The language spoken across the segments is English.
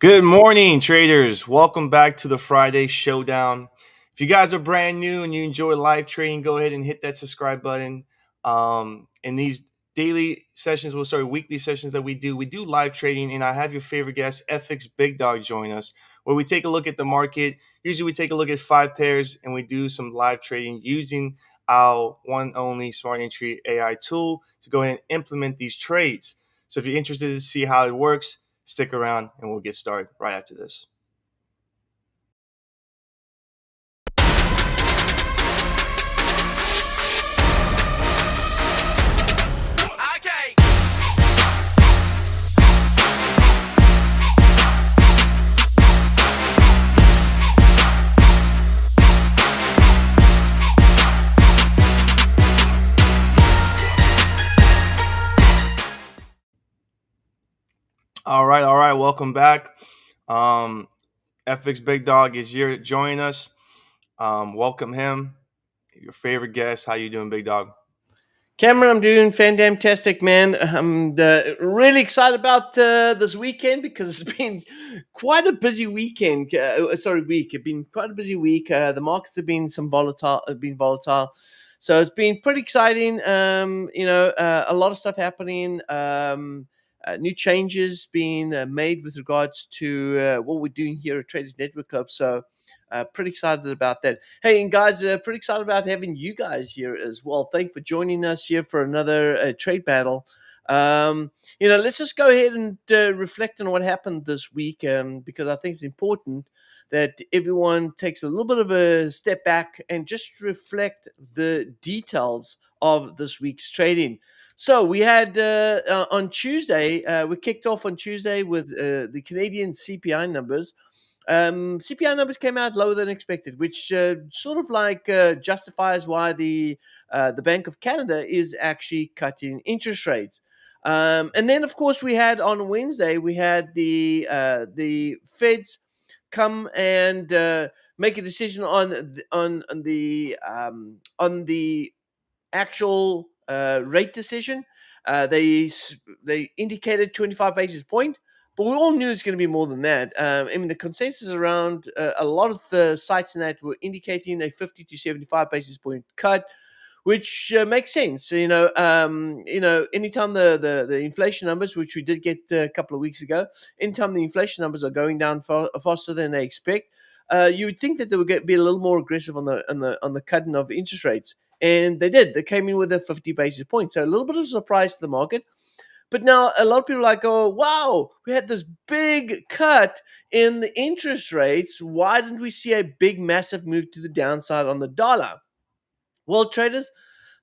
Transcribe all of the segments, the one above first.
Good morning, traders. Welcome back to the Friday Showdown. If you guys are brand new and you enjoy live trading, go ahead and hit that subscribe button. In these daily sessions, weekly sessions that we do live trading, and I have your favorite guest, FxBigDog, join us, where we take a look at the market. Usually, we take a look at 5 pairs, and we do some live trading using our one only Smart Entry AI tool to go ahead and implement these trades. So, if you're interested to see how it works, stick around and we'll get started right after this. All right. Welcome back. FxBigDog is here joining us. Welcome him. Your favorite guest. How you doing, Big Dog? Cameron, I'm doing fantastic, man. I'm really excited about this weekend because it's been quite a busy weekend. Week. It's been quite a busy week. The markets have been volatile, so it's been pretty exciting. A lot of stuff happening. New changes being made with regards to what we're doing here at Traders Network Club. So pretty excited about that. Hey, and guys, pretty excited about having you guys here as well. Thanks for joining us here for another trade battle. Let's just go ahead and reflect on what happened this week because I think it's important that everyone takes a little bit of a step back and just reflect the details of this week's trading. So we had on Tuesday, we kicked off on Tuesday with the Canadian CPI numbers. CPI numbers came out lower than expected, which sort of justifies why the Bank of Canada is actually cutting interest rates. And then, of course, we had on Wednesday the Feds come and make a decision on the actual rate decision. They indicated 25 basis point. But we all knew it's going to be more than that. The consensus around a lot of the sites in that were indicating a 50 to 75 basis point cut, which makes sense. Anytime the inflation numbers, which we did get a couple of weeks ago, anytime the inflation numbers are going down faster than they expect, you would think that they would be a little more aggressive on the cutting of interest rates, and they did. They came in with a 50 basis point, so a little bit of a surprise to the market. But now a lot of people are like, oh, wow, we had this big cut in the interest rates. Why didn't we see a big, massive move to the downside on the dollar? Well, traders,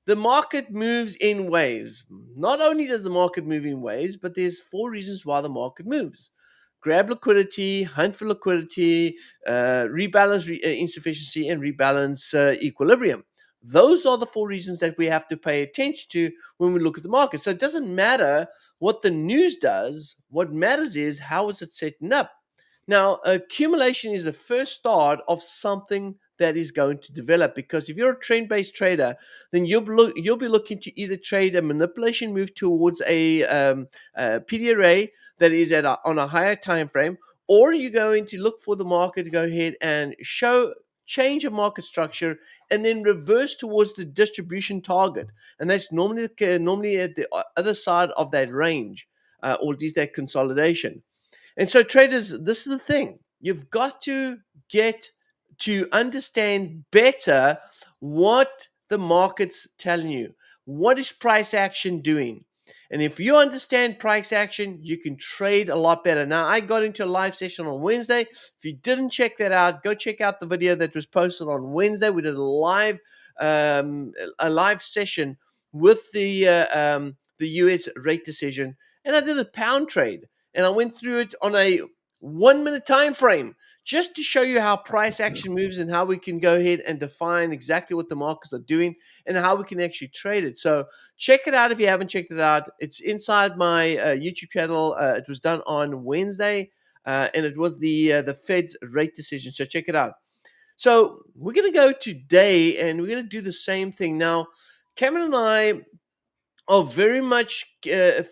the market moves in waves. Not only does the market move in waves, but there's 4 reasons why the market moves. Grab liquidity, hunt for liquidity, rebalance insufficiency, and rebalance equilibrium. Those are the 4 reasons that we have to pay attention to when we look at the market. So it doesn't matter what the news does. What matters is how is it setting up. Now, accumulation is the first start of something that is going to develop, because if you're a trend-based trader, then you'll be looking to either trade a manipulation move towards a PDRA that is on a higher time frame, or you're going to look for the market to go ahead and show change of market structure and then reverse towards the distribution target, and that's normally at the other side of that range, or at least that consolidation. And so, traders, this is the thing. You've got to get to understand better what the market's telling you. What is price action doing? And if you understand price action, you can trade a lot better. Now, I got into a live session on Wednesday. If you didn't check that out, go check out the video that was posted on Wednesday. We did a live session with the US rate decision, and I did a pound trade, and I went through it on a 1 minute time frame, just to show you how price action moves and how we can go ahead and define exactly what the markets are doing and how we can actually trade it. So check it out if you haven't checked it out. It's inside my YouTube channel. It was done on Wednesday, and it was the Fed's rate decision. So check it out. So we're going to go today, and we're going to do the same thing. Now, Cameron and I are very much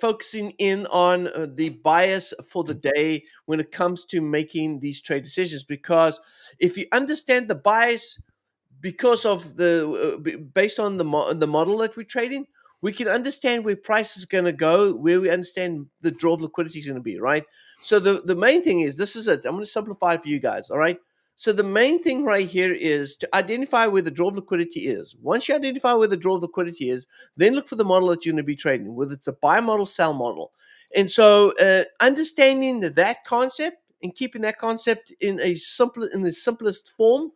focusing in on the bias for the day when it comes to making these trade decisions. Because if you understand the bias, because of based on the model that we're trading, we can understand where price is going to go, where we understand the draw of liquidity is going to be, right? So the main thing is, this is it. I'm going to simplify it for you guys, all right? So the main thing right here is to identify where the draw of liquidity is. Once you identify where the draw of liquidity is, then look for the model that you're going to be trading, whether it's a buy model, sell model. And so understanding that concept and keeping that concept in the simplest form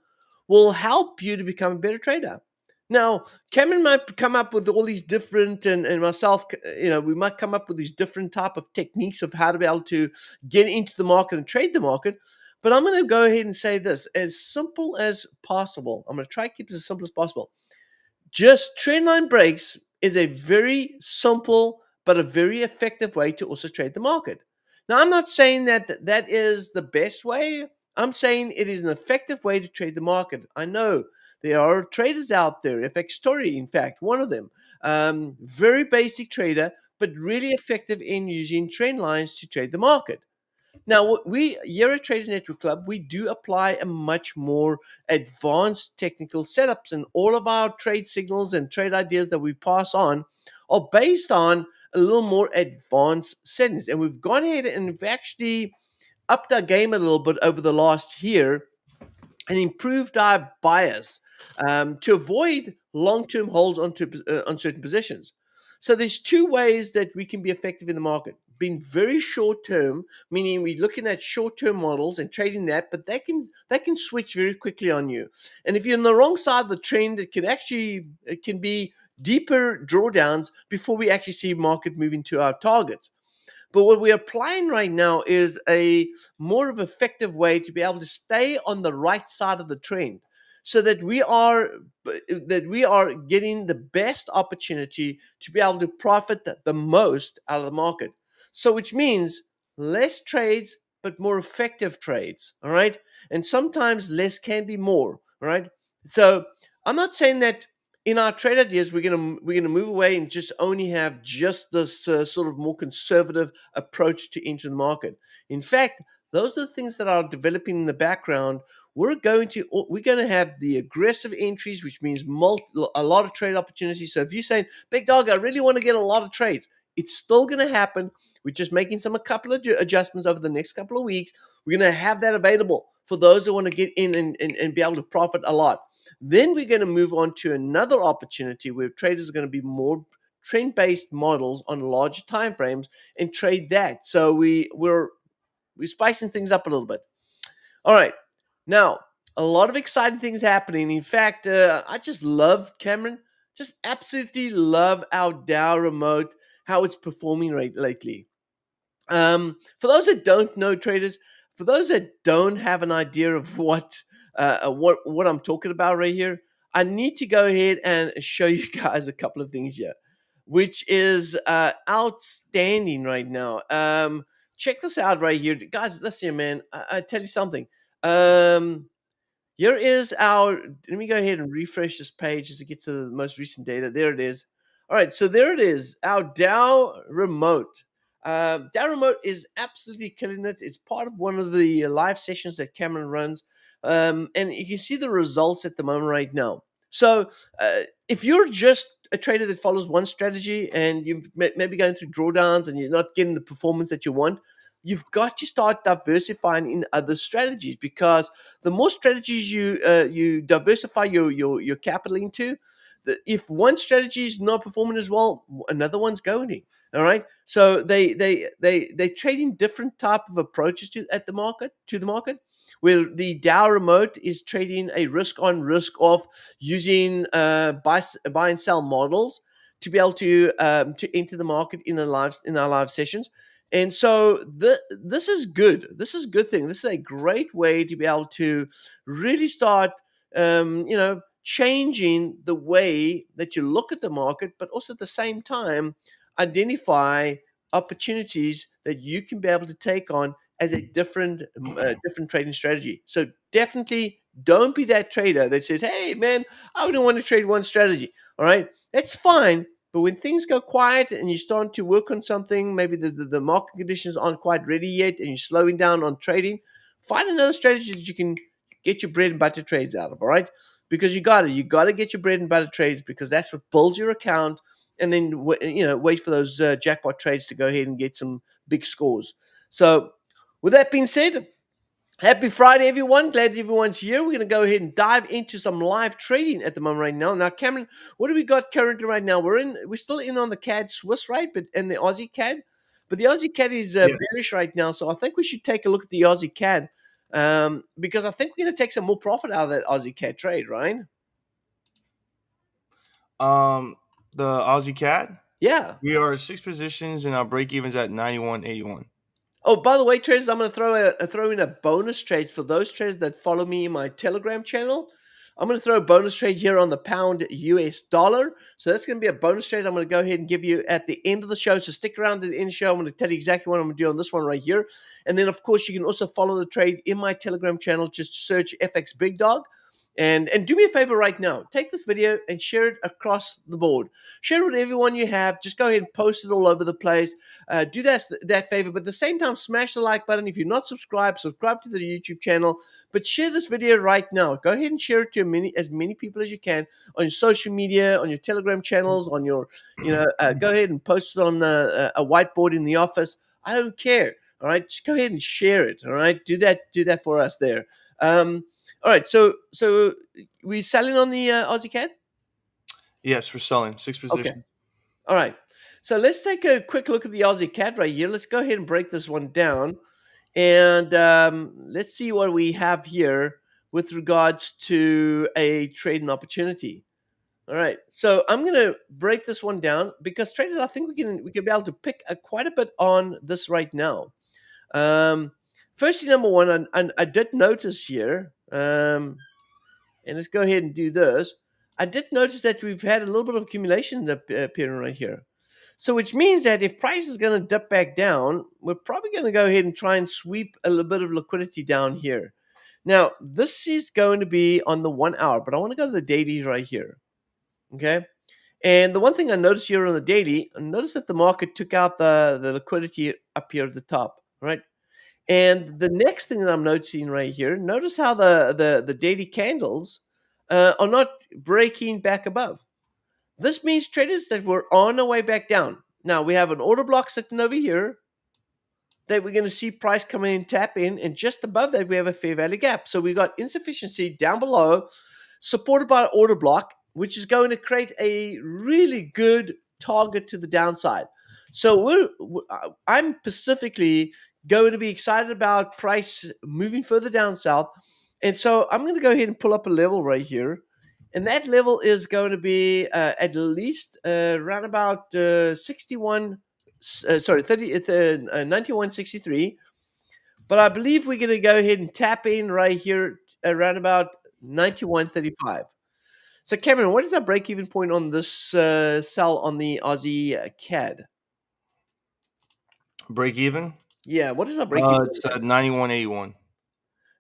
will help you to become a better trader. Now, Cameron might come up with all these different, and myself, we might come up with these different type of techniques of how to be able to get into the market and trade the market. But I'm going to go ahead and say this as simple as possible. I'm going to try to keep it as simple as possible. Just trendline breaks is a very simple but a very effective way to also trade the market. Now, I'm not saying that that is the best way. I'm saying it is an effective way to trade the market. I know there are traders out there, FX Story, in fact, one of them, very basic trader, but really effective in using trend lines to trade the market. Now, we here at Traders Network Club, we do apply a much more advanced technical setups, and all of our trade signals and trade ideas that we pass on are based on a little more advanced settings. And we've gone ahead and we've actually upped our game a little bit over the last year and improved our bias to avoid long-term holds on certain positions. So there's two ways that we can be effective in the market. Being very short-term, meaning we're looking at short-term models and trading that, but that can switch very quickly on you. And if you're on the wrong side of the trend, it can be deeper drawdowns before we actually see market moving to our targets. But what we're applying right now is a more of effective way to be able to stay on the right side of the trend, so that we are getting the best opportunity to be able to profit the most out of the market. So which means less trades but more effective trades, all right? And sometimes less can be more, all right? So I'm not saying that in our trade ideas we're gonna move away and just only have just this sort of more conservative approach to enter the market. In fact, those are the things that are developing in the background. We're going to have the aggressive entries, which means a lot of trade opportunities. So if you're saying, big dog, I really want to get a lot of trades, it's still going to happen. We're just making a couple of adjustments over the next couple of weeks. We're going to have that available for those that want to get in and be able to profit a lot. Then we're going to move on to another opportunity where traders are going to be more trend-based models on larger time frames and trade that. So we're spicing things up a little bit. All right. Now, a lot of exciting things happening. In fact, I just love, Cameron, just absolutely love our Dow remote, how it's performing lately. For those that don't know, traders, for those that don't have an idea of what I'm talking about right here, I need to go ahead and show you guys a couple of things here, which is outstanding right now. Check this out right here, guys. Listen, man. I tell you something. Um, Here is our. Let me go ahead and refresh this page as it gets to the most recent data. There it is. All right, so there it is. Our Dow remote. Dow remote is absolutely killing it. It's part of one of the live sessions that Cameron runs, and you can see the results at the moment right now. So if you're just a trader that follows one strategy and you maybe going through drawdowns and you're not getting the performance that you want, you've got to start diversifying in other strategies, because the more strategies you diversify your capital into, if one strategy is not performing as well, another one's going. All right, so they trade in different type of approaches to the market. Where the Dow remote is trading a risk on risk off using buy and sell models to be able to enter the market in our live sessions. And so this is good. This is a good thing. This is a great way to be able to really start, changing the way that you look at the market, but also at the same time identify opportunities that you can be able to take on as a different trading strategy. So definitely don't be that trader that says, "Hey, man, I only want to trade one strategy." All right, that's fine. But when things go quiet and you're starting to work on something, maybe the market conditions aren't quite ready yet and you're slowing down on trading, find another strategy that you can get your bread and butter trades out of, all right? Because you got to get your bread and butter trades, because that's what builds your account, and then wait for those jackpot trades to go ahead and get some big scores. So with that being said, happy Friday, everyone. Glad everyone's here. We're going to go ahead and dive into some live trading at the moment right now. Now, Cameron, what do we got currently right now? We're still in on the CAD Swiss, right? And the Aussie CAD. But the Aussie CAD is Yeah. bearish right now. So I think we should take a look at the Aussie CAD, because I think we're going to take some more profit out of that Aussie CAD trade, right? The Aussie Cat. Yeah. We are 6 positions, and our break even's at 91.81. Oh, by the way, traders, I'm going to throw in a bonus trade for those traders that follow me in my Telegram channel. I'm going to throw a bonus trade here on the pound US dollar. So that's going to be a bonus trade I'm going to go ahead and give you at the end of the show. So stick around to the end of the show. I'm going to tell you exactly what I'm going to do on this one right here. And then, of course, you can also follow the trade in my Telegram channel. Just search FxBigDog. And do me a favor right now. Take this video and share it across the board. Share it with everyone you have. Just go ahead and post it all over the place. Do that favor, but at the same time, smash the like button. If you're not subscribed, subscribe to the YouTube channel. But share this video right now. Go ahead and share it to as many people as you can on your social media, on your Telegram channels, on your, go ahead and post it on a whiteboard in the office. I don't care. All right, just go ahead and share it. All right, do that for us there. All right, so we selling on the Aussie CAD? Yes, we're selling 6 positions. Okay. All right. So let's take a quick look at the Aussie CAD right here. Let's go ahead and break this one down. And let's see what we have here with regards to a trading opportunity. All right. So I'm going to break this one down because traders, I think we can be able to pick quite a bit on this right now. Firstly, number one, I did notice here, and let's go ahead and do this. I did notice that we've had a little bit of accumulation appearing right here. So which means that if price is going to dip back down, we're probably going to go ahead and try and sweep a little bit of liquidity down here. Now, this is going to be on the 1 hour, but I want to go to the daily right here. Okay. And the one thing I noticed here on the daily, I noticed that the market took out the liquidity up here at the top, right? And the next thing that I'm noticing right here, notice how the daily candles are not breaking back above. This means traders that we're on our way back down. Now we have an order block sitting over here that we're going to see price come in and tap in, and just above that we have a fair value gap. So we've got insufficiency down below, supported by an order block, which is going to create a really good target to the downside. So I'm specifically going to be excited about price moving further down south. And so I'm going to go ahead and pull up a level right here. And that level is going to be at least around about 91.63. But I believe we're going to go ahead and tap in right here around about 91.35. So Cameron, what is our break-even point on this sell on the Aussie CAD? Break even? Yeah, what is our break-even? It's 91.81.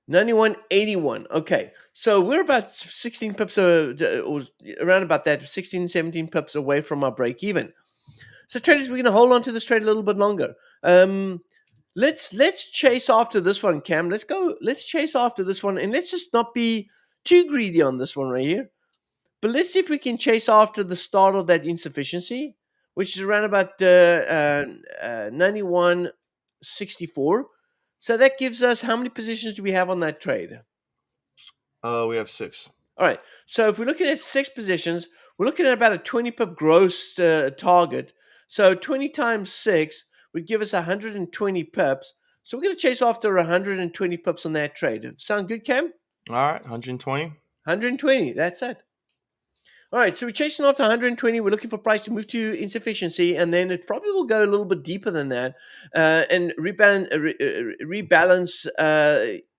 91.81. Okay. So we're about 16 pips or around about that, 16, 17 pips away from our break even. So traders, we're going to hold on to this trade a little bit longer. Let's chase after this one, Cam. Let's chase after this one, and let's just not be too greedy on this one right here. But let's see if we can chase after the start of that insufficiency, which is around about 91.64. So that gives us, how many positions do we have on that trade? We have 6. All right. So if we're looking at 6 positions, we're looking at about a 20 pip gross target. So 20 times 6 would give us 120 pips. So we're going to chase after 120 pips on that trade. Sound good, Cam? All right, 120. 120. That's it. All right, so we're chasing after 120. We're looking for price to move to insufficiency, and then it probably will go a little bit deeper than that and rebalance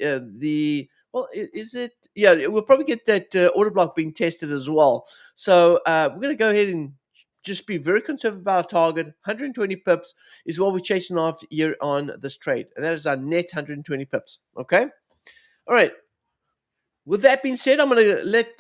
the. Well, is it? Yeah, we'll probably get that order block being tested as well. So we're going to go ahead and just be very conservative about our target. 120 pips is what we're chasing after here on this trade, and that is our net 120 pips. Okay. All right. With that being said, I'm going to let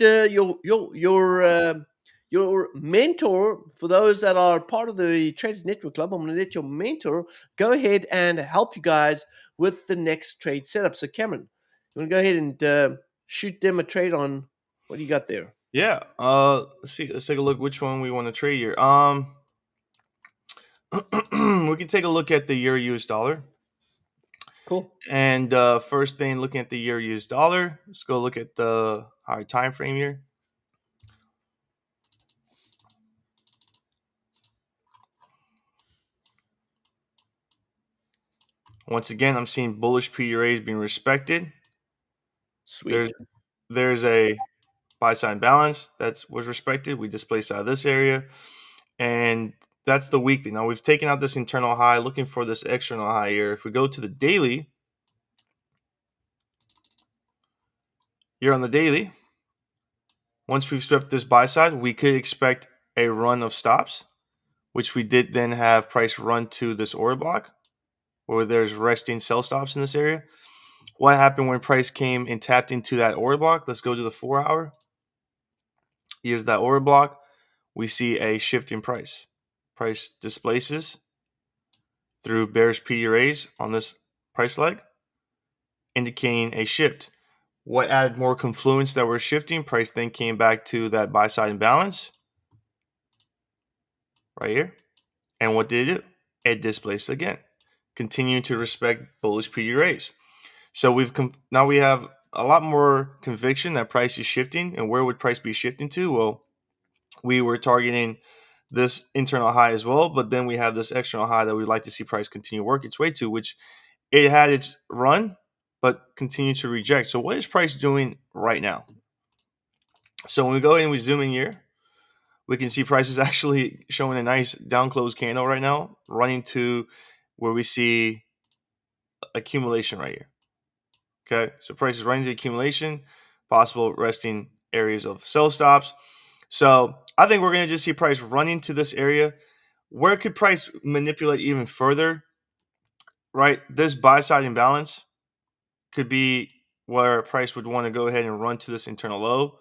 your mentor, for those that are part of the Traders Network Club, I'm going to let your mentor go ahead and help you guys with the next trade setup. So, Cameron, you want to go ahead and shoot them a trade on what do you got there? Yeah. Let's see. Let's take a look which one we want to trade here. We can take a look at the euro US dollar. Cool. And first thing, looking at the euro US dollar, let's go look at the higher time frame here. Once again, I'm seeing bullish PRAs being respected. Sweet. There's a buy side balance that was respected. We displaced out of this area, and that's the weekly. Now we've taken out this internal high, looking for this external high here. If we go to the daily, here on the daily, once we've swept this buy side, we could expect a run of stops, which we did then have price run to this order block, where there's resting sell stops in this area. What happened when price came and tapped into that order block? Let's go to the 4 hour. Here's that order block. We see a shift in price. Price displaces through bearish PRAs on this price leg, indicating a shift. What added more confluence that we're shifting? Price then came back to that buy side imbalance right here. And what did it do? It displaced again, continuing to respect bullish PRAs. So now we have a lot more conviction that price is shifting. And where would price be shifting to? Well, we were targeting this internal high as well, but then we have this external high that we'd like to see price continue work its way to, which it had its run, but continue to reject. So what is price doing right now? So when we go in and we zoom in here, we can see price is actually showing a nice down close candle right now, running to where we see accumulation right here. Okay, so price is running to accumulation, possible resting areas of sell stops. So I think we're going to just see price running to this area. Where could price manipulate even further? Right, this buy side imbalance could be where price would want to go ahead and run to this internal low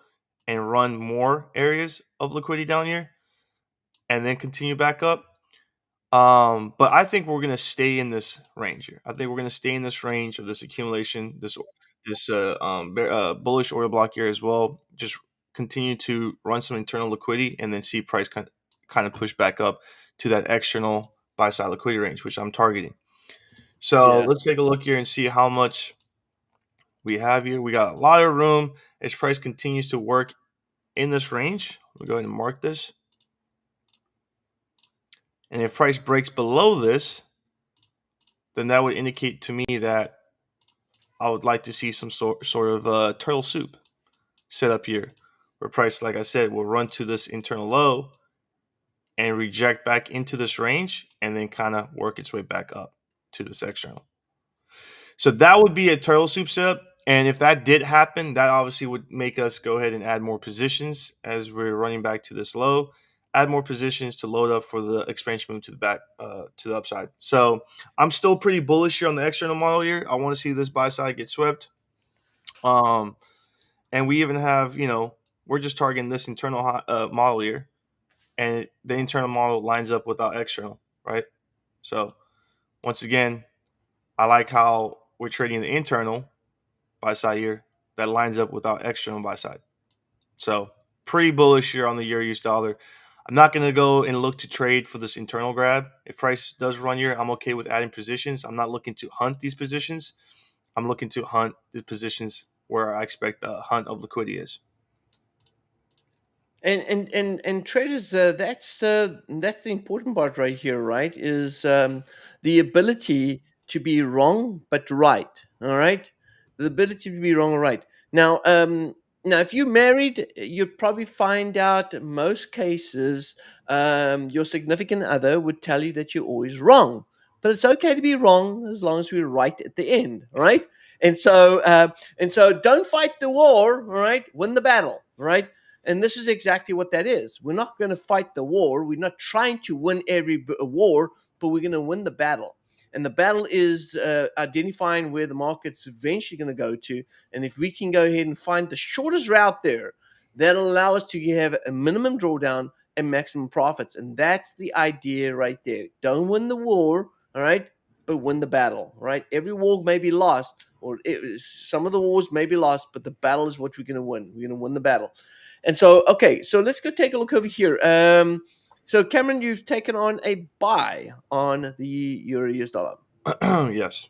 and run more areas of liquidity down here and then continue back up. But I think we're going to stay in this range here. I think we're going to stay in this range of this accumulation, this bullish order block here as well. Just continue to run some internal liquidity and then see price kind of push back up to that external buy side liquidity range, which I'm targeting. So Yeah. let's take a look here and see how much we have here. We got a lot of room as price continues to work in this range. We'll go ahead and mark this. And if price breaks below this, then that would indicate to me that I would like to see some sort of turtle soup set up here, where price, like I said, will run to this internal low and reject back into this range and then kind of work its way back up to this external. So that would be a turtle soup setup. And if that did happen, that obviously would make us go ahead and add more positions as we're running back to this low. Add more positions to load up for the expansion move to the back to the upside. So I'm still pretty bullish here on the external model here. I want to see this buy side get swept. And we even have, we're just targeting this internal model here, and the internal model lines up with our external, right? So once again, I like how we're trading the internal buy side here that lines up with our external buy side. So pretty bullish here on the euro US dollar. I'm not going to go and look to trade for this internal grab. If price does run here, I'm okay with adding positions. I'm not looking to hunt these positions. I'm looking to hunt the positions where I expect the hunt of liquidity is. And traders, that's the important part right here, right? Is the ability to be wrong but right. All right, the ability to be wrong or right. Now, if you're married, you'd probably find out in most cases your significant other would tell you that you're always wrong. But it's okay to be wrong as long as we're right at the end, all right? And so don't fight the war, all right? Win the battle, all right? And this is exactly what that is. We're not going to fight the war. We're not trying to win every war, but we're going to win the battle. And the battle is identifying where the market's eventually going to go to. And if we can go ahead and find the shortest route there, That'll allow us to have a minimum drawdown and maximum profits. And that's the idea right there. Don't win the war, all right, but win the battle, right? Every war may be lost, or some of the wars may be lost, but the battle is what we're going to win. We're going to win the battle. And so, okay, so let's go take a look over here. So Cameron, you've taken on a buy on the Euro US dollar. Yes.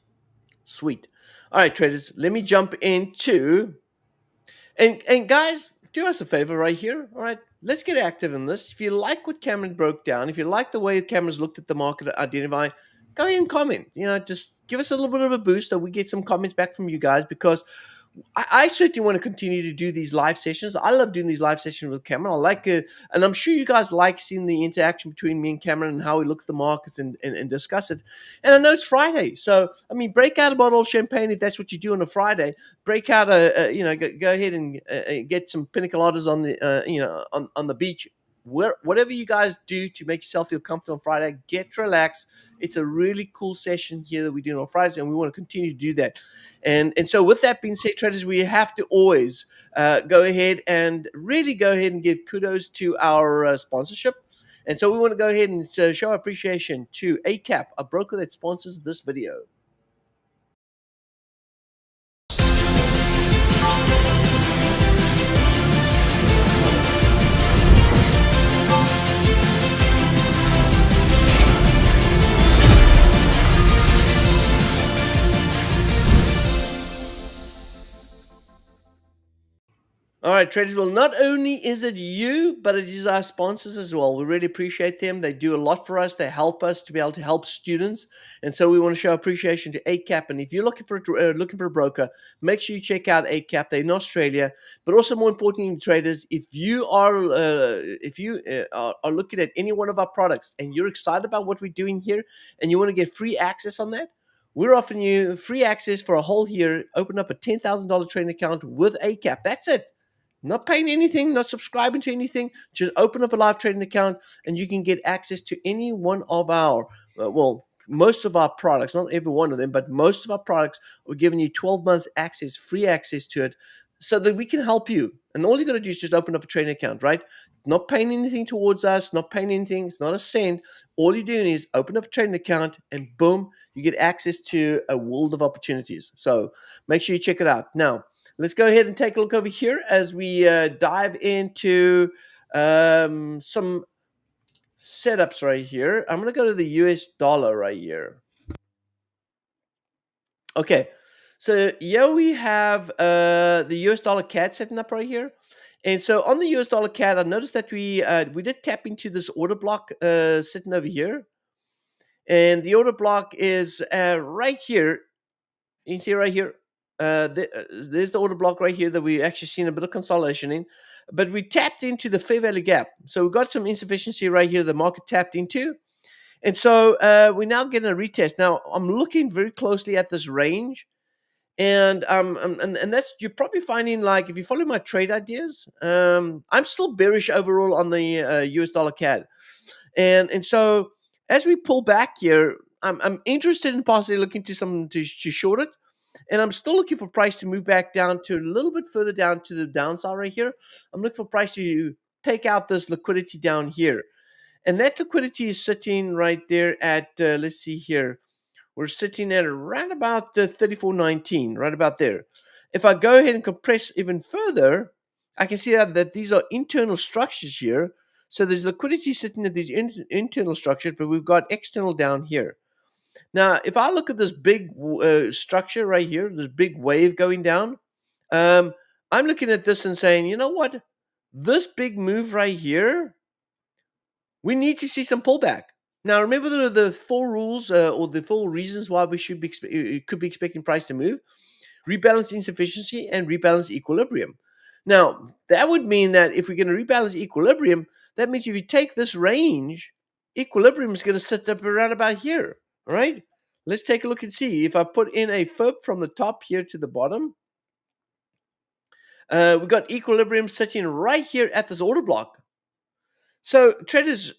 Sweet. All right, traders, let me jump into, and guys, do us a favor right here. All right, let's get active in this. If you like what Cameron broke down, if you like the way Cameron's looked at the market, identify, go ahead and comment. Just give us a little bit of a boost so we get some comments back from you guys, because I certainly want to continue to do these live sessions. I love doing these live sessions with Cameron. I like it, and I'm sure you guys like seeing the interaction between me and Cameron and how we look at the markets and discuss it. And I know it's Friday, so I mean, break out a bottle of champagne if that's what you do on a Friday. Break out go ahead and get some pina coladas on the on the beach. Whatever you guys do to make yourself feel comfortable on Friday, get relaxed. It's a really cool session here that we do on Fridays, and we want to continue to do that. And so with that being said, traders, we have to always go ahead and really go ahead and give kudos to our sponsorship. And so we want to go ahead and show appreciation to ACAP, a broker that sponsors this video. All right, traders. Well, not only is it you, but it is our sponsors as well. We really appreciate them. They do a lot for us. They help us to be able to help students, and so we want to show appreciation to ACAP. And if you're looking for a broker, make sure you check out ACAP. They're in Australia, but also more importantly, traders, if you are looking at any one of our products and you're excited about what we're doing here, and you want to get free access on that, we're offering you free access for a whole year. Open up a $10,000 trading account with ACAP. That's it. Not paying anything, not subscribing to anything. Just open up a live trading account and you can get access to any one of our, most of our products, not every one of them, but most of our products. We're giving you 12 months access, free access to it, so that we can help you. And all you got to do is just open up a trading account, right? Not paying anything towards us, not paying anything. It's not a cent. All you're doing is open up a trading account and boom, you get access to a world of opportunities. So make sure you check it out. Now, let's go ahead and take a look over here as we dive into some setups right here. I'm going to go to the US dollar right here. Okay, so here we have the US dollar CAD setting up right here. And so on the US dollar CAD, I noticed that we did tap into this order block sitting over here. And the order block is right here. You can see right here. There's the order block right here that we actually seen a bit of consolidation in, but we tapped into the fair value gap. So we got some insufficiency right here the market tapped into. And so we're now getting a retest. Now I'm looking very closely at this range. And that's, you're probably finding, like, if you follow my trade ideas, I'm still bearish overall on the US dollar CAD. And so as we pull back here, I'm interested in possibly looking to short it. And I'm still looking for price to move back down to a little bit further down to the downside right here. I'm looking for price to take out this liquidity down here. And that liquidity is sitting right there at, let's see here. We're sitting at around about 34.19, right about there. If I go ahead and compress even further, I can see that these are internal structures here. So there's liquidity sitting at these internal structures, but we've got external down here. Now, if I look at this big structure right here, this big wave going down, I'm looking at this and saying, you know what? This big move right here, we need to see some pullback. Now, remember the four rules or the four reasons why we should be could be expecting price to move: rebalance insufficiency and rebalance equilibrium. Now, that would mean that if we're going to rebalance equilibrium, that means if you take this range, equilibrium is going to sit up around about here. All right, let's take a look and see. If I put in a FOB from the top here to the bottom, we got equilibrium sitting right here at this order block. So, traders,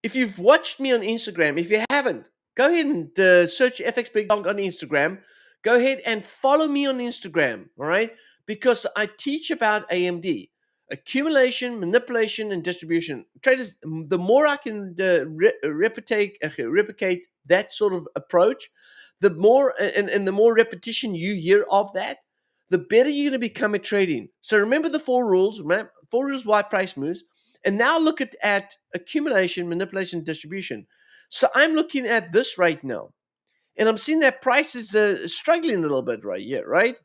if you've watched me on Instagram, if you haven't, go ahead and search FxBigDog on Instagram. Go ahead and follow me on Instagram, all right? Because I teach about AMD. accumulation, manipulation, and distribution. Traders, the more I can replicate that sort of approach, the more and the more repetition you hear of that, the better you're going to become at trading. So remember the four rules. Remember, four rules why price moves. And now look at accumulation, manipulation, distribution. So I'm looking at this right now, and I'm seeing that price is struggling a little bit right here, right?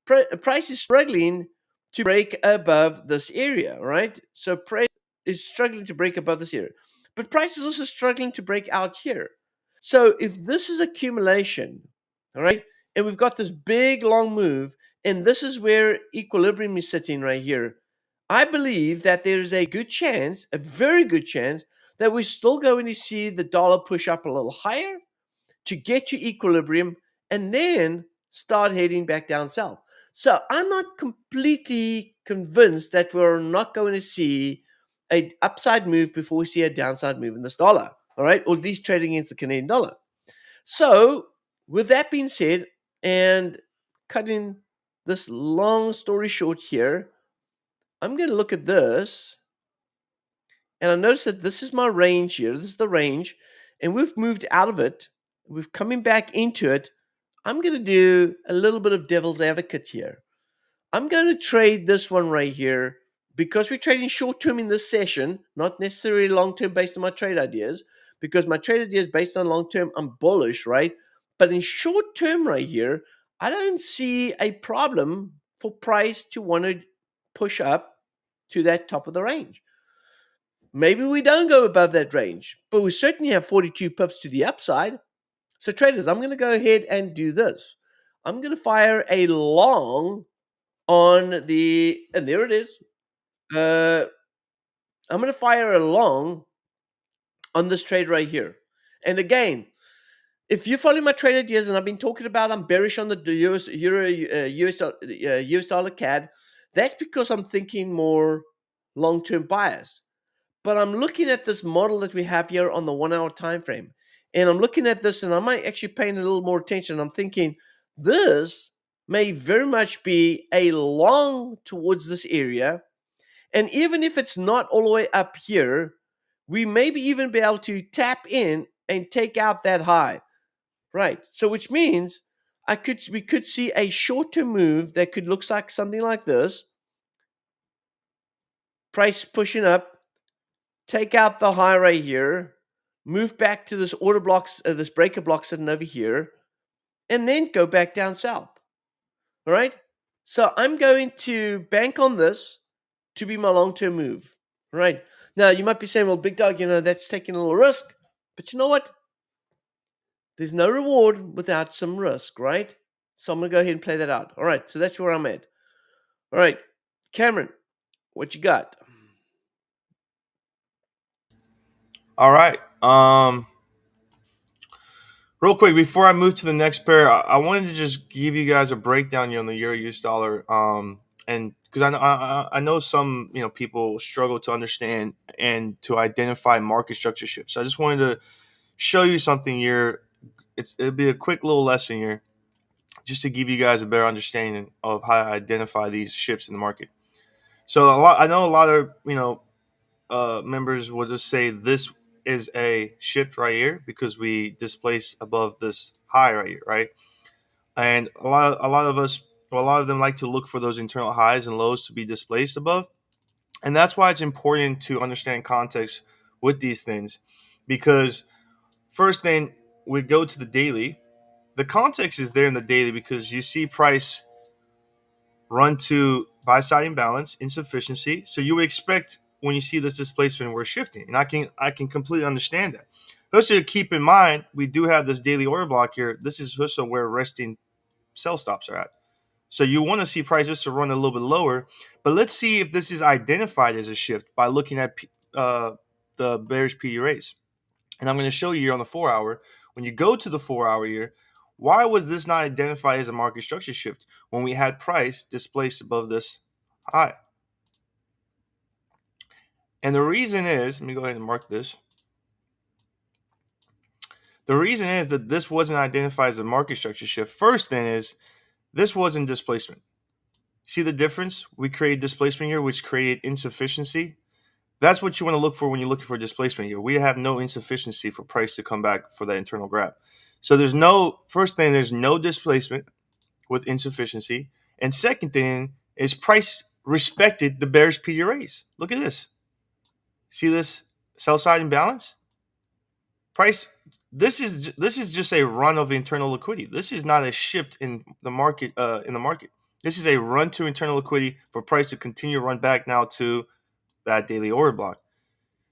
Price is struggling to break above this area, right? So price is struggling to break above this area, but price is also struggling to break out here. So if this is accumulation, all right, and we've got this big long move, and this is where equilibrium is sitting right here, I believe that there is a good chance, a very good chance, that we're still going to see the dollar push up a little higher to get to equilibrium and then start heading back down south. So I'm not completely convinced that we're not going to see a upside move before we see a downside move in this dollar, all right, or at least trading against the Canadian dollar. So with that being said, and cutting this long story short here, I'm going to look at this, and I notice that this is my range here. This is the range, and we've moved out of it. We're coming back into it. I'm going to do a little bit of devil's advocate here. I'm going to trade this one right here because we're trading short term in this session, not necessarily long term based on my trade ideas. Because my trade ideas based on long term, I'm bullish, right? But in short term right here, I don't see a problem for price to want to push up to that top of the range. Maybe we don't go above that range, but we certainly have 42 pips to the upside. So traders, I'm going to go ahead and do this. I'm going to fire a long on the, and there it is. Uh, I'm going to fire a long on this trade right here. And again, if you follow my trade ideas, and I've been talking about I'm bearish on the US, Euro, US dollar CAD, that's because I'm thinking more long-term bias. But I'm looking at this model that we have here on the 1 hour time frame. And I'm looking at this, and I might actually paying a little more attention. I'm thinking this may very much be a long towards this area. And even if it's not all the way up here, we maybe even be able to tap in and take out that high. Right. So which means we could see a short-term move that could look like something like this. Price pushing up, take out the high right here, move back to this order blocks, this breaker block sitting over here, and then go back down south. All right. So I'm going to bank on this to be my long-term move. All right. Now you might be saying, well, big dog, that's taking a little risk, but you know what? There's no reward without some risk, right? So I'm going to go ahead and play that out. All right. So that's where I'm at. All right. Cameron, what you got? All right. Real quick before I move to the next pair, I wanted to just give you guys a breakdown on the Euro US dollar. And because I know some people struggle to understand and to identify market structure shifts. So I just wanted to show you something here. It'll be a quick little lesson here, just to give you guys a better understanding of how to identify these shifts in the market. So I know a lot of members will just say this is a shift right here because we displace above this high right here, right? And a lot of us, well, a lot of them like to look for those internal highs and lows to be displaced above, and that's why it's important to understand context with these things, because first thing we go to the daily. The context is there in the daily because you see price run to buy side imbalance, insufficiency. So you would expect when you see this displacement, we're shifting, and I can completely understand that. Also, keep in mind we do have this daily order block here. This is also where resting sell stops are at. So you want to see prices to run a little bit lower, but let's see if this is identified as a shift by looking at the bearish PD rates. And I'm going to show you here on the 4 hour. When you go to the 4 hour here, why was this not identified as a market structure shift when we had price displaced above this high? And the reason is, let me go ahead and mark this. The reason is that this wasn't identified as a market structure shift. First thing is, this wasn't displacement. See the difference? We create displacement here, which create insufficiency. That's what you want to look for when you're looking for displacement here. We have no insufficiency for price to come back for that internal grab. So there's no displacement with insufficiency. And second thing is price respected the bearish PRAs. Look at this. See this sell side imbalance? Price this is just a run of internal liquidity. This is not a shift in the market This is a run to internal liquidity for price to continue to run back now to that daily order block.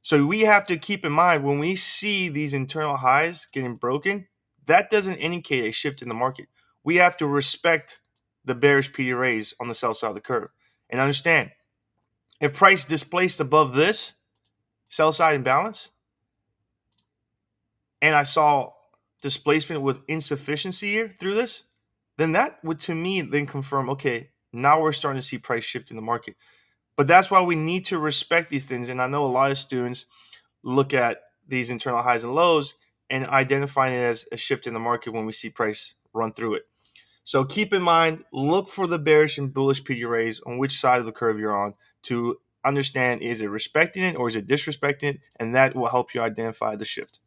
So we have to keep in mind when we see these internal highs getting broken, that doesn't indicate a shift in the market. We have to respect the bearish PRAs on the sell side of the curve and understand if price displaced above this sell side imbalance and I saw displacement with insufficiency here through this, then that would to me then confirm, okay, now we're starting to see price shift in the market. But that's why we need to respect these things. And I know a lot of students look at these internal highs and lows and identifying it as a shift in the market when we see price run through it. So keep in mind, look for the bearish and bullish PRAs on which side of the curve you're on to understand, is it respecting it or is it disrespecting it? And that will help you identify the shift.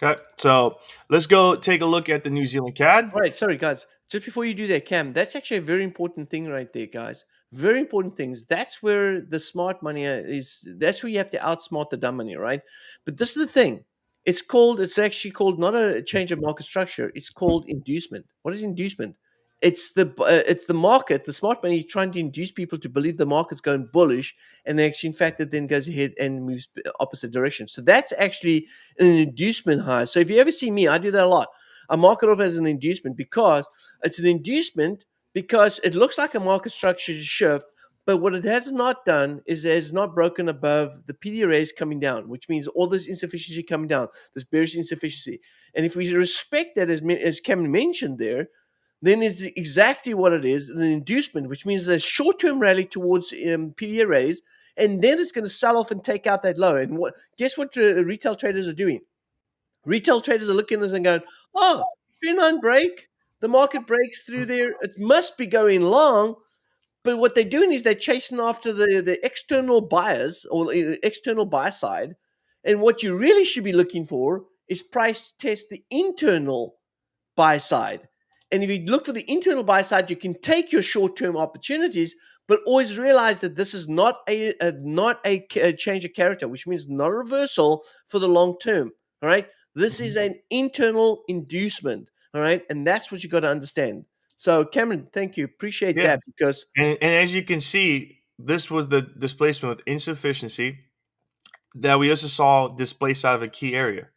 Okay, so let's go take a look at the New Zealand CAD. All right, sorry guys. Just before you do that, Cam, that's actually a very important thing right there, guys. Very important things. That's where the smart money is. That's where you have to outsmart the dumb money, right? But this is the thing. It's actually called not a change of market structure. It's called inducement. What is inducement? It's the market, the smart money trying to induce people to believe the market's going bullish, and actually, in fact, it then goes ahead and moves opposite direction. So that's actually an inducement high. So if you ever see me, I do that a lot. I mark it off as an inducement because it's an inducement because it looks like a market structure shift, but what it has not done is it has not broken above the PDRAs coming down, which means all this insufficiency coming down, this bearish insufficiency. And if we respect that, as Cameron mentioned there, then it's exactly what it is, an inducement, which means a short-term rally towards PDRAs, and then it's going to sell off and take out that low. And guess what retail traders are doing? Retail traders are looking at this and going, oh, trend line break. The market breaks through there. It must be going long. But what they're doing is they're chasing after the external buyers or the external buy side. And what you really should be looking for is price to test the internal buy side. And if you look for the internal buy side, you can take your short-term opportunities, but always realize that this is not a change of character, which means not a reversal for the long term. All right. This is an internal inducement. All right. And that's what you got to understand. So, Cameron, thank you. Appreciate that because. And as you can see, this was the displacement with insufficiency that we also saw displaced out of a key area.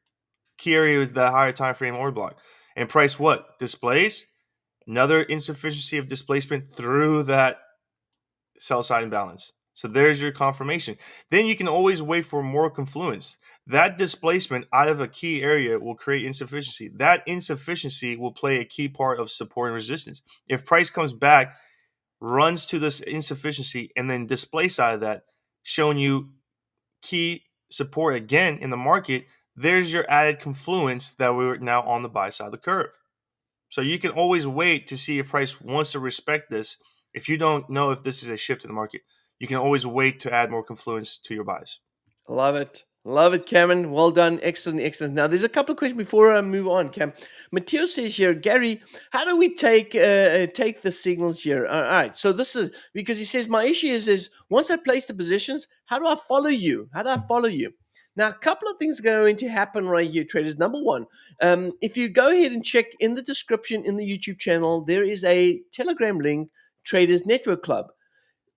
Key area is the higher time frame order block. And price what? Displays another insufficiency of displacement through that sell side imbalance. So there's your confirmation. Then you can always wait for more confluence. That displacement out of a key area will create insufficiency. That insufficiency will play a key part of support and resistance. If price comes back, runs to this insufficiency, and then displace out of that, showing you key support again in the market, there's your added confluence that we're now on the buy side of the curve. So you can always wait to see if price wants to respect this. If you don't know if this is a shift in the market, you can always wait to add more confluence to your buys. Love it. Love it, Cameron. Well done. Excellent, excellent. Now, there's a couple of questions before I move on, Cam. Matteo says here, Gary, how do we take the signals here? All right. So this is because he says, my issue is once I place the positions, how do I follow you? How do I follow you? Now, a couple of things are going to happen right here, traders. Number one, if you go ahead and check in the description in the YouTube channel, there is a Telegram link, Traders Network Club.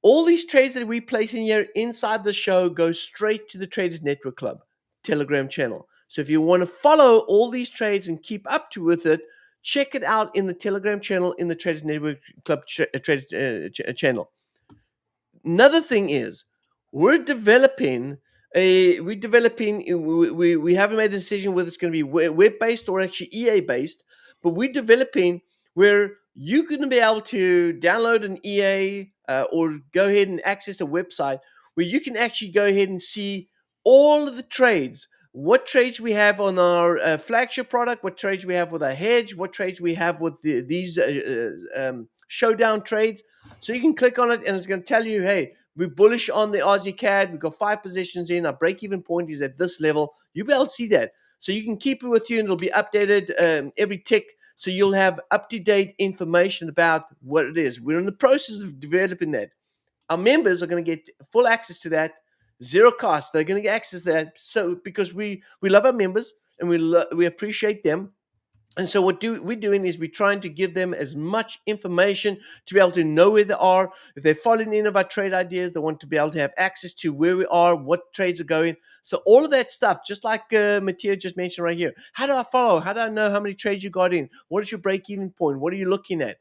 All these trades that we place in here inside the show go straight to the Traders Network Club Telegram channel. So if you want to follow all these trades and keep up to with it, check it out in the Telegram channel in the Traders Network Club channel. Another thing is we haven't made a decision whether it's going to be web-based or actually EA-based, but we're developing where you're going to be able to download an EA or go ahead and access a website where you can actually go ahead and see all of the trades what trades we have on our flagship product, what trades we have with our hedge, what trades we have with these showdown trades. So you can click on it and it's going to tell you, hey, we're bullish on the Aussie CAD. We've got 5 positions in. Our break-even point is at this level. You'll be able to see that. So you can keep it with you and it'll be updated every tick. So you'll have up-to-date information about what it is. We're in the process of developing that. Our members are going to get full access to that, zero cost. They're going to get access to that. So because we love our members and we appreciate them. And so what we're doing is we're trying to give them as much information to be able to know where they are. If they're following any of our trade ideas, they want to be able to have access to where we are, what trades are going. So all of that stuff, just like Matteo just mentioned right here. How do I follow? How do I know how many trades you got in? What is your break-even point? What are you looking at?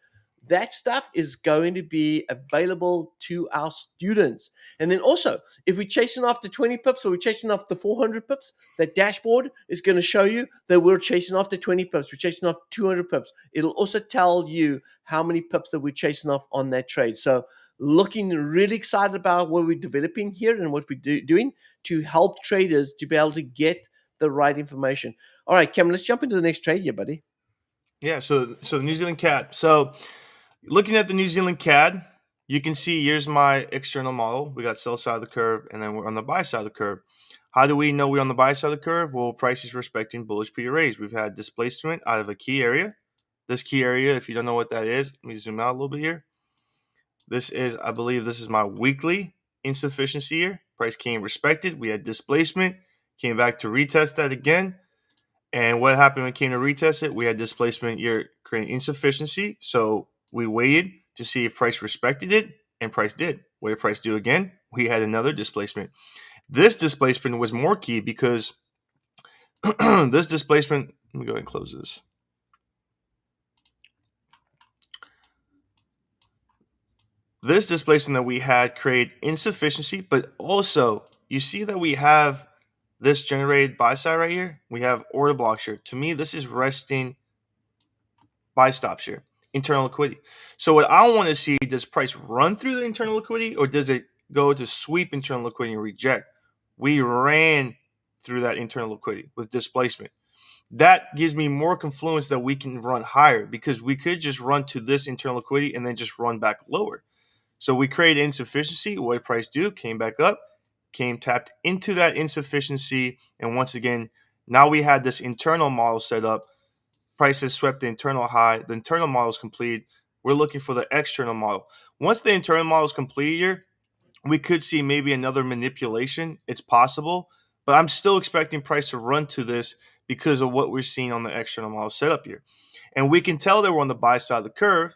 That stuff is going to be available to our students. And then also, if we're chasing after 20 pips or we're chasing after 400 pips, that dashboard is going to show you that we're chasing after 20 pips, we're chasing after 200 pips. It'll also tell you how many pips that we're chasing off on that trade. So looking really excited about what we're developing here and what we're doing to help traders to be able to get the right information. All right, Cameron, let's jump into the next trade here, buddy. Yeah, so the New Zealand CAD. So looking at the New Zealand CAD, you can see here's my external model. We got sell side of the curve, and then we're on the buy side of the curve. How do we know we're on the buy side of the curve? Well, price is respecting bullish PRAs. We've had displacement out of a key area. This key area, if you don't know what that is, let me zoom out a little bit here. This is, I believe, this is my weekly insufficiency here. Price came respected. We had displacement, came back to retest that again. And what happened when it came to retest it? We had displacement here creating insufficiency. So we waited to see if price respected it, and price did. What did price do again? We had another displacement. This displacement was more key because this displacement, let me go ahead and close this. This displacement that we had created insufficiency, but also you see that we have this generated buy side right here. We have order blocks here. To me, this is resting buy stops here, internal liquidity. So what I want to see, does price run through the internal liquidity or does it go to sweep internal liquidity and reject? We ran through that internal liquidity with displacement. That gives me more confluence that we can run higher because we could just run to this internal liquidity and then just run back lower. So we created insufficiency. What did price do? Came back up, came tapped into that insufficiency. And once again, now we had this internal model set up. Price has swept the internal high. The internal model is complete. We're looking for the external model. Once the internal model is complete here, we could see maybe another manipulation. It's possible, but I'm still expecting price to run to this because of what we're seeing on the external model setup here. And we can tell that we're on the buy side of the curve.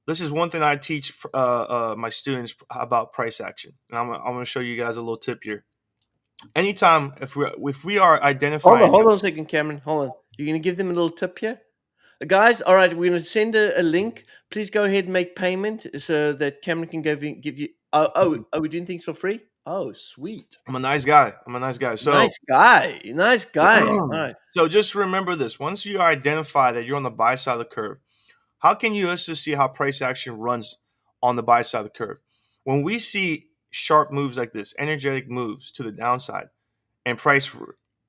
This is one thing I teach my students about price action. And I'm going to show you guys a little tip here. Anytime if we are identifying, Hold on a second, Cameron. Hold on. You're going to give them a little tip here? Guys, all right, we're going to send a link. Please go ahead and make payment so that Cameron can give you. Are we doing things for free? Oh, sweet. I'm a nice guy. So Nice guy. Nice guy. All right. So just remember this. Once you identify that you're on the buy side of the curve, how can you also see how price action runs on the buy side of the curve? When we see sharp moves like this, energetic moves to the downside, and price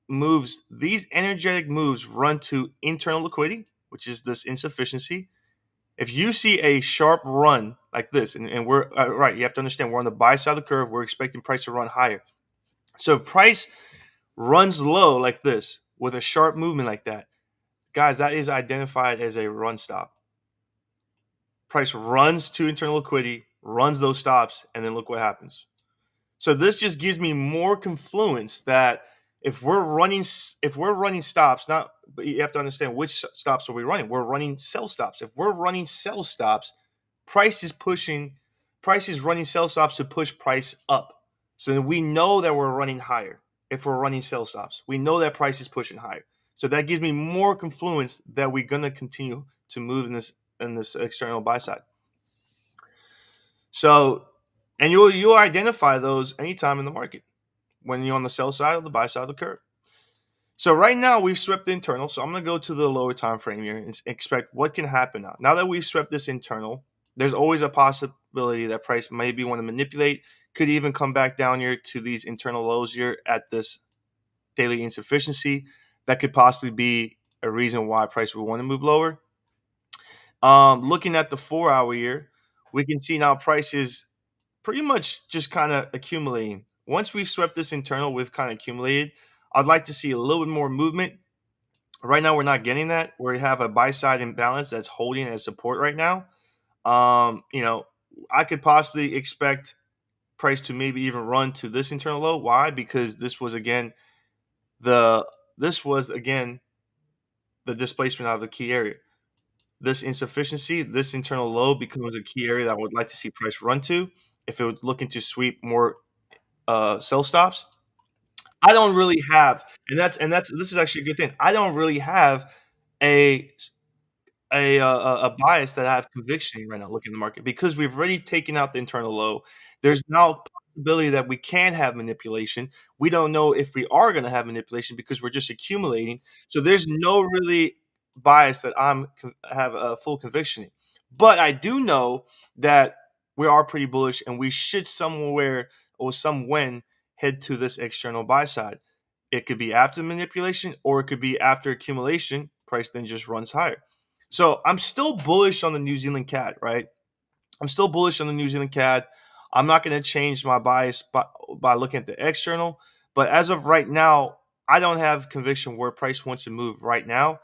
moves, these energetic moves run to internal liquidity, which is this insufficiency. If you see a sharp run like this, and we're right, you have to understand we're on the buy side of the curve, we're expecting price to run higher. So if price runs low like this with a sharp movement like that, guys, that is identified as a run stop. Price runs to internal liquidity, runs those stops, and then look what happens. So this just gives me more confluence that if we're running stops, not, but you have to understand which stops are we running. We're running sell stops. If we're running sell stops, price is running sell stops to push price up. So we know that we're running higher. If we're running sell stops, we know that price is pushing higher. So that gives me more confluence that we're going to continue to move in this external buy side. So, and you'll identify those anytime in the market when you're on the sell side or the buy side of the curve. So right now we've swept the internal. So I'm going to go to the lower time frame here and expect what can happen now. Now that we've swept this internal, there's always a possibility that price maybe want to manipulate, could even come back down here to these internal lows here at this daily insufficiency. That could possibly be a reason why price would want to move lower. Looking at the 4 hour here, we can see now price is pretty much just kind of accumulating. Once we've swept this internal, we've kind of accumulated. I'd like to see a little bit more movement. Right now, we're not getting that. We have a buy side imbalance that's holding as support right now. I could possibly expect price to maybe even run to this internal low. Why? Because the this was again the displacement out of the key area. This insufficiency, this internal low becomes a key area that I would like to see price run to if it was looking to sweep more sell stops. I don't really have, and that's this is actually a good thing. I don't really have a a bias that I have conviction in right now looking at the market because we've already taken out the internal low. There's now a possibility that we can have manipulation. We don't know if we are going to have manipulation because we're just accumulating. So there's no really bias that have a full conviction in. But I do know that we are pretty bullish and we should somewhere or some when head to this external buy side. It could be after manipulation or it could be after accumulation. Price then just runs higher. So I'm still bullish on the New Zealand CAD, right? I'm still bullish on the New Zealand CAD. I'm not going to change my bias by looking at the external. But as of right now, I don't have conviction where price wants to move right now.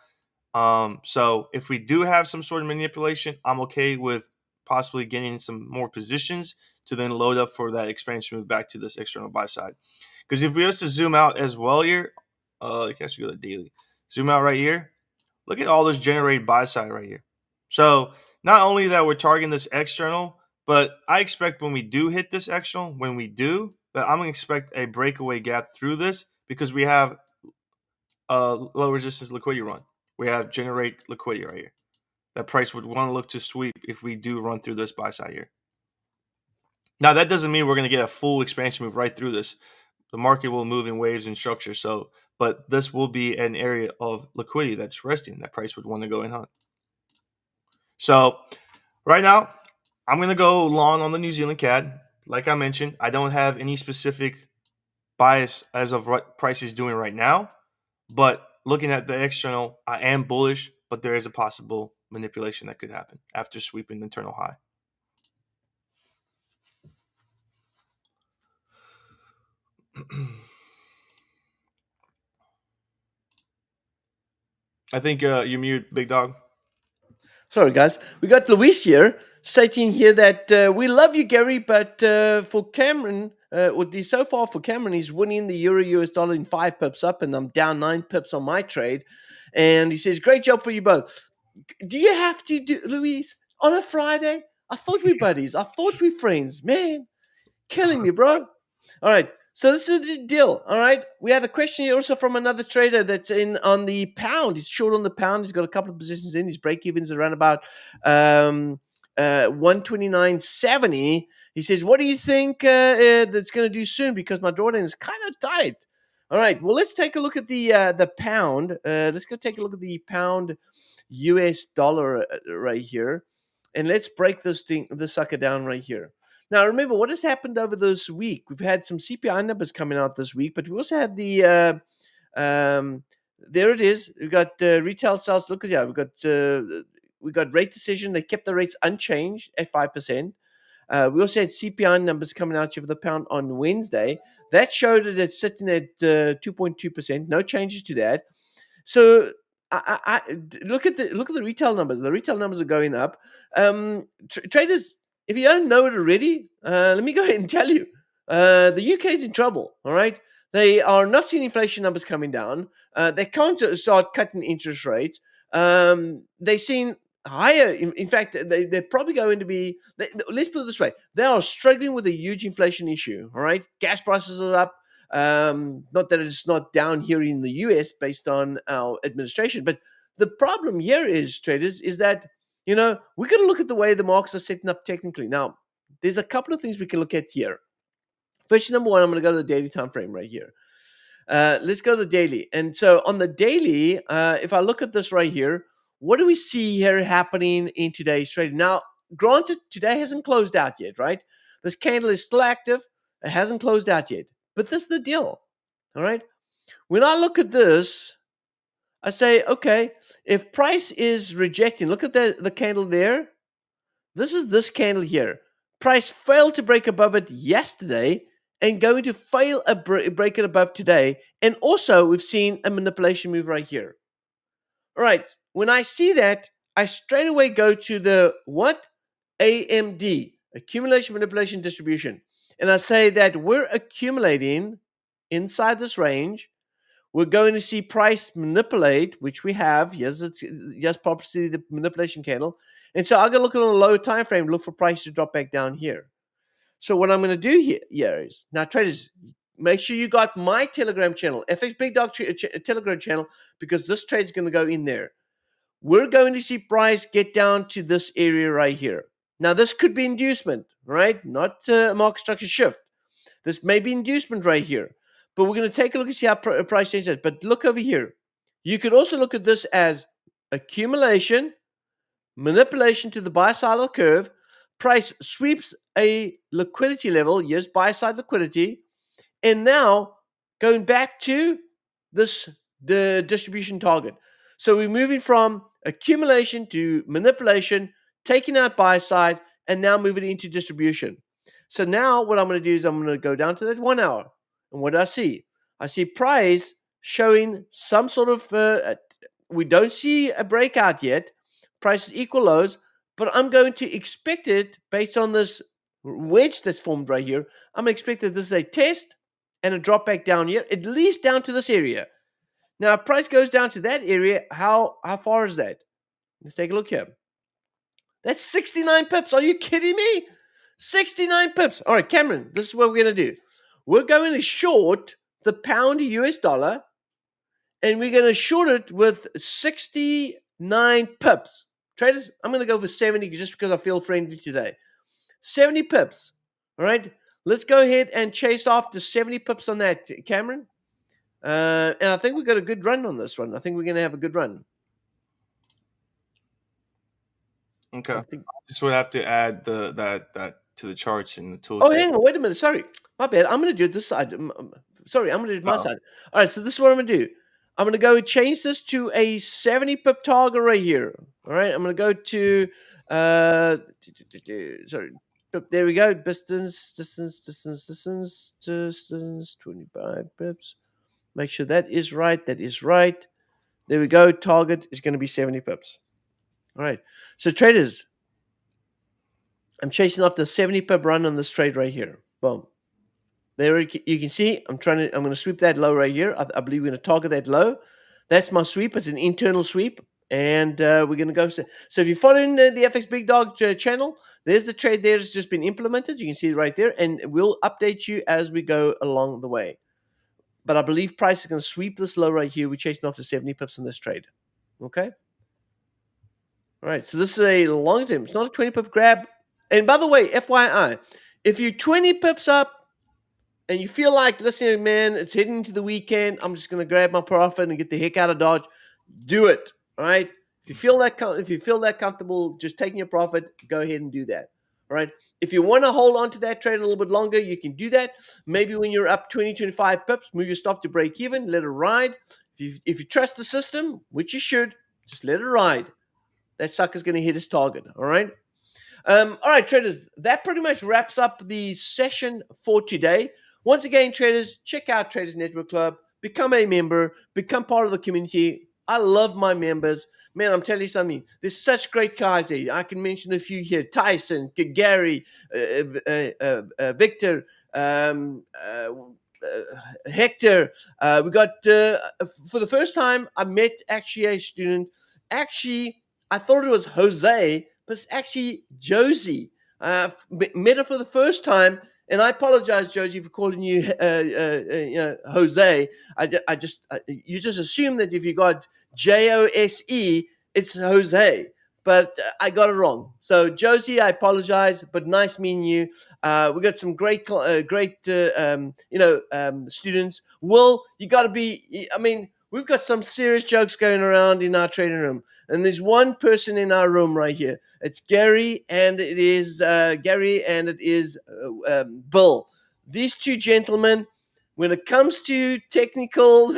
So if we do have some sort of manipulation, I'm okay with possibly getting some more positions to then load up for that expansion move back to this external buy side. Because if we just to zoom out as well here, you can actually go to daily. Zoom out right here. Look at all this generated buy side right here. So not only that we're targeting this external, but I expect when we do hit this external, when we do, that I'm going to expect a breakaway gap through this because we have a low resistance liquidity run. We have generate liquidity right here. That price would want to look to sweep if we do run through this buy side here. Now, that doesn't mean we're going to get a full expansion move right through this. The market will move in waves and structure. But this will be an area of liquidity that's resting. That price would want to go in on. So right now, I'm going to go long on the New Zealand CAD. Like I mentioned, I don't have any specific bias as of what price is doing right now. But looking at the external, I am bullish, but there is a possible manipulation that could happen after sweeping the internal high. I think you mute, big dog. Sorry, guys. We got Luis here stating here that we love you, Gary, but for Cameron, so far for Cameron, he's winning the Euro US dollar in 5 pips up, and I'm down 9 pips on my trade. And he says, great job for you both. Do you have to do, Luis, on a Friday? I thought we buddies. I thought we friends. Man, killing me, bro. All right. So this is the deal. All right. We had a question here also from another trader that's in on the pound. He's short on the pound. He's got a couple of positions in. His break evens around about 129.70. He says, what do you think that's going to do soon? Because my drawdown is kind of tight. All right. Well, let's take a look at the pound. Let's go take a look at the pound US dollar right here. And let's break this sucker down right here. Now, remember, what has happened over this week? We've had some CPI numbers coming out this week, but we also had there it is. We've got retail sales. Look at that. We got rate decision. They kept the rates unchanged at 5%. We also had CPI numbers coming out here for the pound on Wednesday. That showed that it's sitting at 2.2%. No changes to that. So I look at the retail numbers. The retail numbers are going up. Traders, if you don't know it already, let me go ahead and tell you. The UK is in trouble, all right? They are not seeing inflation numbers coming down. They can't start cutting interest rates. They're seeing higher. In fact, they're probably going to be, let's put it this way. They are struggling with a huge inflation issue, all right? Gas prices are up. Not that it's not down here in the US based on our administration, but the problem here is, traders, is that we're going to look at the way the markets are setting up technically. Now, there's a couple of things we can look at here. First, number one, I'm going to go to the daily time frame right here. Let's go to the daily. And so on the daily, if I look at this right here, what do we see here happening in today's trading? Now, granted, today hasn't closed out yet, right? This candle is still active. It hasn't closed out yet. But this is the deal, all right? When I look at this, I say, okay, if price is rejecting, look at the candle there. This is this candle here. Price failed to break above it yesterday and going to fail a break it above today. And also, we've seen a manipulation move right here. All right, when I see that, I straight away go to the what? AMD, accumulation, manipulation, distribution. And I say that we're accumulating inside this range. We're going to see price manipulate, which we have. Yes, it's just properly the manipulation candle. And so I'm going to look at on a lower time frame, look for price to drop back down here. So what I'm going to do here is, now traders, make sure you got my Telegram channel, FxBigDog Telegram channel, because this trade is going to go in there. We're going to see price get down to this area right here. Now, this could be inducement, right? Not market structure shift. This may be inducement right here. But we're going to take a look and see how price changes. But look over here. You could also look at this as accumulation, manipulation to the buy side of the curve. Price sweeps a liquidity level, yes, buy side liquidity. And now going back to the distribution target. So we're moving from accumulation to manipulation, taking out buy side, and now moving into distribution. So now what I'm going to do is I'm going to go down to that 1 hour. And what do I see? I see price showing some sort of, we don't see a breakout yet. Prices equal lows, but I'm going to expect it based on this wedge that's formed right here. I'm going to expect that this is a test and a drop back down here, at least down to this area. Now, if price goes down to that area, how far is that? Let's take a look here. That's 69 pips. Are you kidding me? 69 pips. All right, Cameron, this is what we're going to do. We're going to short the pound US dollar, and we're going to short it with 69 pips. Traders, I'm going to go for 70 just because I feel friendly today. 70 pips. All right, let's go ahead and chase off the 70 pips on that, Cameron. And I think we've got a good run on this one. I think we're going to have a good run. Okay. I just would have to add that to the charts in the tool. Oh, hang on. Wait a minute. Sorry. My bad. I'm going to do it this side. Sorry, I'm going to do it my side. All right, so this is what I'm going to do. I'm going to go change this to a 70 pip target right here. All right, I'm going to go to, sorry, there we go. Distance, 25 pips. Make sure that is right. That is right. There we go. Target is going to be 70 pips. All right. So traders, I'm chasing off the 70 pip run on this trade right here. Boom. There you can see I'm going to sweep that low right here. I believe we're going to target that low. That's my sweep. It's an internal sweep. And we're going to go. So if you're following the FxBigDog channel, there's the trade there. It's just been implemented. You can see it right there. And we'll update you as we go along the way. But I believe price is going to sweep this low right here. We're chasing off the 70 pips in this trade. Okay? All right. So this is a long term. It's not a 20 pip grab. And by the way, FYI, if you're 20 pips up and you feel like, listen, man, it's heading into the weekend, I'm just going to grab my profit and get the heck out of Dodge, do it. All right? If you feel that comfortable just taking your profit, go ahead and do that. All right. If you want to hold on to that trade a little bit longer, you can do that. Maybe when you're up 20, 25 pips, move your stop to break even, let it ride. If you trust the system, which you should, just let it ride. That sucker's going to hit his target. All right. All right, traders, that pretty much wraps up the session for today. Once again, traders, check out Traders Network Club, become a member, become part of the community. I love my members. Man, I'm telling you something. There's such great guys here. I can mention a few here. Tyson, Gary, Victor, Hector. We got, for the first time, I met actually a student. Actually, I thought it was Jose, but it's actually Josie. Met her for the first time. And I apologize, Josie, for calling you, Jose. You just assume that if you got Jose, it's Jose. But I got it wrong. So, Josie, I apologize, but nice meeting you. We got some great students. Will, you got to be, we've got some serious jokes going around in our trading room. And there's one person in our room right here. It's Gary, and it is Bill. These two gentlemen, when it comes to technical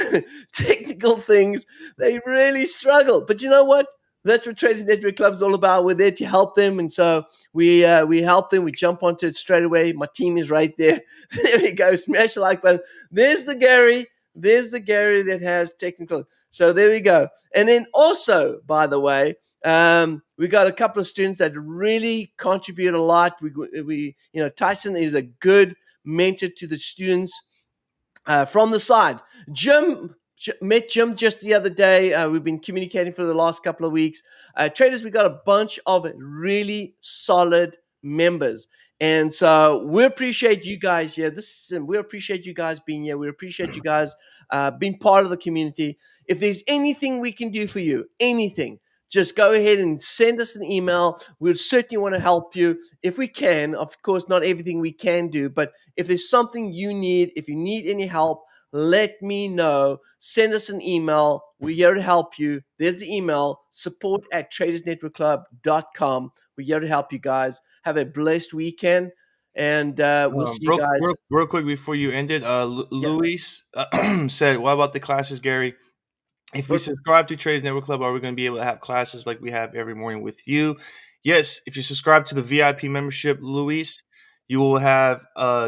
technical things, they really struggle. But you know what? That's what Traders Network Club is all about. We're there to help them, and so we help them. We jump onto it straight away. My team is right there. There we go. Smash the like button. There's the Gary. There's the Gary that has technical. So there we go. And then also, by the way, we got a couple of students that really contribute a lot. Tyson is a good mentor to the students from the side. Met Jim just the other day. We've been communicating for the last couple of weeks. Traders, we got a bunch of really solid members. And so we appreciate you guys here. We appreciate you guys being here. We appreciate you guys being part of the community. If there's anything we can do for you, anything, just go ahead and send us an email. We'll certainly want to help you if we can. Of course, not everything we can do, but if there's something you need, if you need any help, let me know. Send us an email. We're here to help you. There's the email, support@TradersNetworkClub.com. We're here to help you guys. Have a blessed weekend, and we'll see you guys. Real quick before you end it, Yes. Luis said, what about the classes, Gary? If we subscribe to Traders Network Club, are we going to be able to have classes like we have every morning with you? Yes, if you subscribe to the VIP membership, Luis, you will have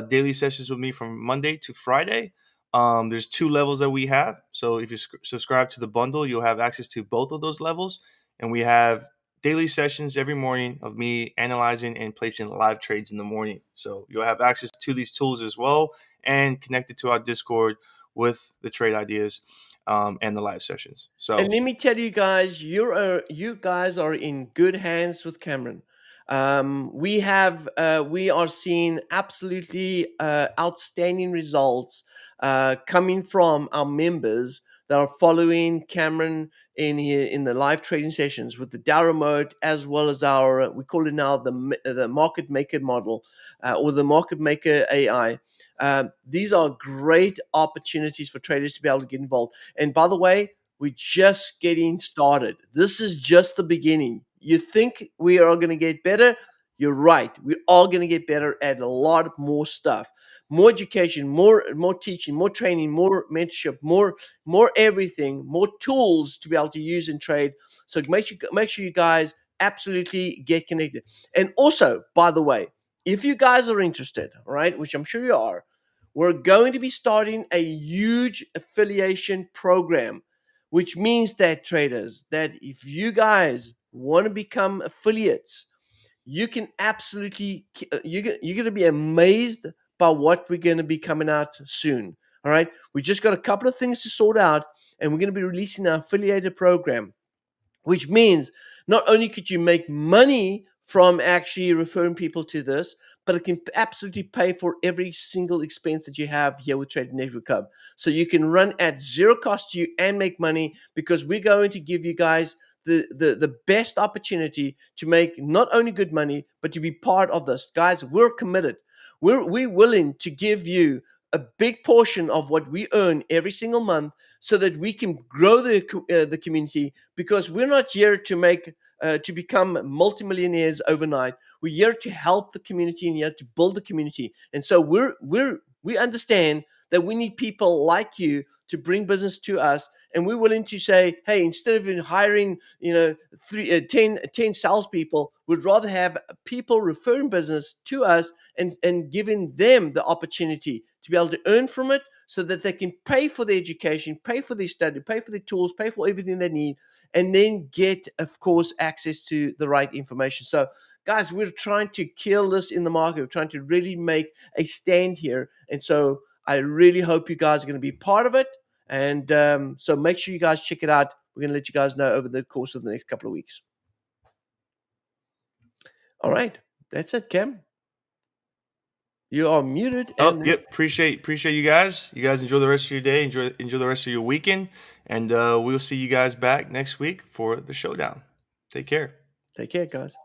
daily sessions with me from Monday to Friday. There's 2 levels that we have. So if you subscribe to the bundle, you'll have access to both of those levels. And we have daily sessions every morning of me analyzing and placing live trades in the morning. So you'll have access to these tools as well and connected to our Discord with the trade ideas and the live sessions. So, and let me tell you guys, you guys are in good hands with Cameron. We are seeing absolutely outstanding results coming from our members that are following Cameron in the live trading sessions with the Dow remote, as well as our we call it now the market maker model or the market maker AI. These are great opportunities for traders to be able to get involved. And by the way, we're just getting started. This is just the beginning. You think we are going to get better? You're right. We're all going to get better at a lot more stuff, more education, more teaching, more training, more mentorship, more everything, more tools to be able to use and trade. So make sure you guys absolutely get connected. And also, by the way, if you guys are interested, all right, which I'm sure you are, we're going to be starting a huge affiliation program, which means that traders, that if you guys want to become affiliates, you can absolutely you're going to be amazed by what we're going to be coming out soon. All right, we just got a couple of things to sort out, and we're going to be releasing our affiliated program, which means not only could you make money from actually referring people to this, but it can absolutely pay for every single expense that you have here with Trading Network Club. So you can run at zero cost to you and make money, because we're going to give you guys the best opportunity to make not only good money, but to be part of this. Guys, we're committed. We're willing to give you a big portion of what we earn every single month, so that we can grow the community, because we're not here to become multimillionaires overnight. We're here to help the community and here to build the community. And so we understand that we need people like you to bring business to us, and we're willing to say, hey, instead of hiring 10 salespeople, we'd rather have people referring business to us and giving them the opportunity to be able to earn from it, so that they can pay for their education, pay for their study, pay for their tools, pay for everything they need, and then get, of course, access to the right information. So, guys, we're trying to kill this in the market. We're trying to really make a stand here. And so I really hope you guys are going to be part of it. And so make sure you guys check it out. We're going to let you guys know over the course of the next couple of weeks. All right. That's it, Cam. You are muted. Yep. Appreciate you guys. You guys enjoy the rest of your day. Enjoy the rest of your weekend, and we'll see you guys back next week for the showdown. Take care. Take care, guys.